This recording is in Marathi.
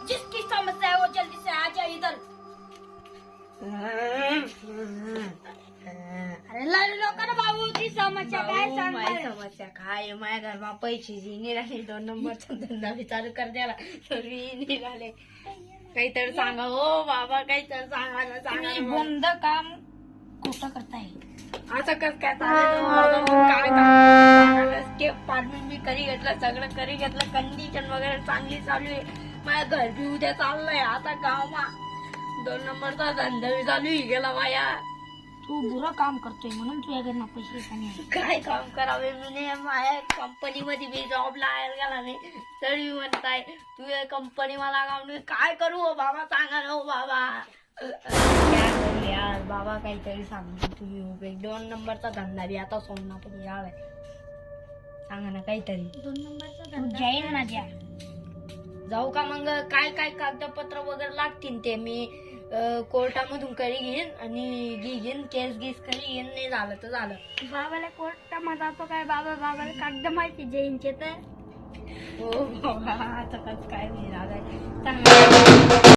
जिसकी समस्या है वो जल्दी से आ जाए इधर। अरे लाडू नको ना बाबू, ती समस्या काय सांग माझी समस्या काय माझ्या घरमा पैशाची निघाली 2 नंबरचा धंदा बी चालू कर द्याला सगळी निघाले काहीतरी सांगा हो बाबा काहीतरी सांगा ना सांगा तुम्ही बंद काम कुठं करताय? आता कस काय चालू काय सांगा स्टेप फार्मिंग मी करी घेतलं सगळं करी घेतलं कंडिशन वगैरे चांगली चालू आहे माझं घर बी उद्या चाललंय आता गावमा 2 नंबरचा धंदा बी चालू आहे गेला माया तू बुरा काम करतोय म्हणून तुझ्याकडनं पैसे नाही. काय काम करावे मी माझ्या कंपनी मध्ये मी जॉब लावायला गेला नाही तरी म्हणताय तू या कंपनी मला गावून काय करू हो बाबा सांगा ना हो बाबा काय करू यार बाबा काहीतरी सांगा तुम्ही 2 नंबरचा धंदा बी आता सोमनाथ यार सांगा ना काहीतरी 2 नंबरचा धंदा जाईल ना द्या जाऊ का मग काय काय कागदपत्र वगैरे लागतील ते मी कोर्टामधून करी घेईन आणि घेईन केस गीस करी घेईन नाही झालं तर झालं बाबाला कोर्टामध्ये जातो काय बाबाला कागद माहिती जैनचे तर हो बाबा आता कसं काय नाही झालं चांगलं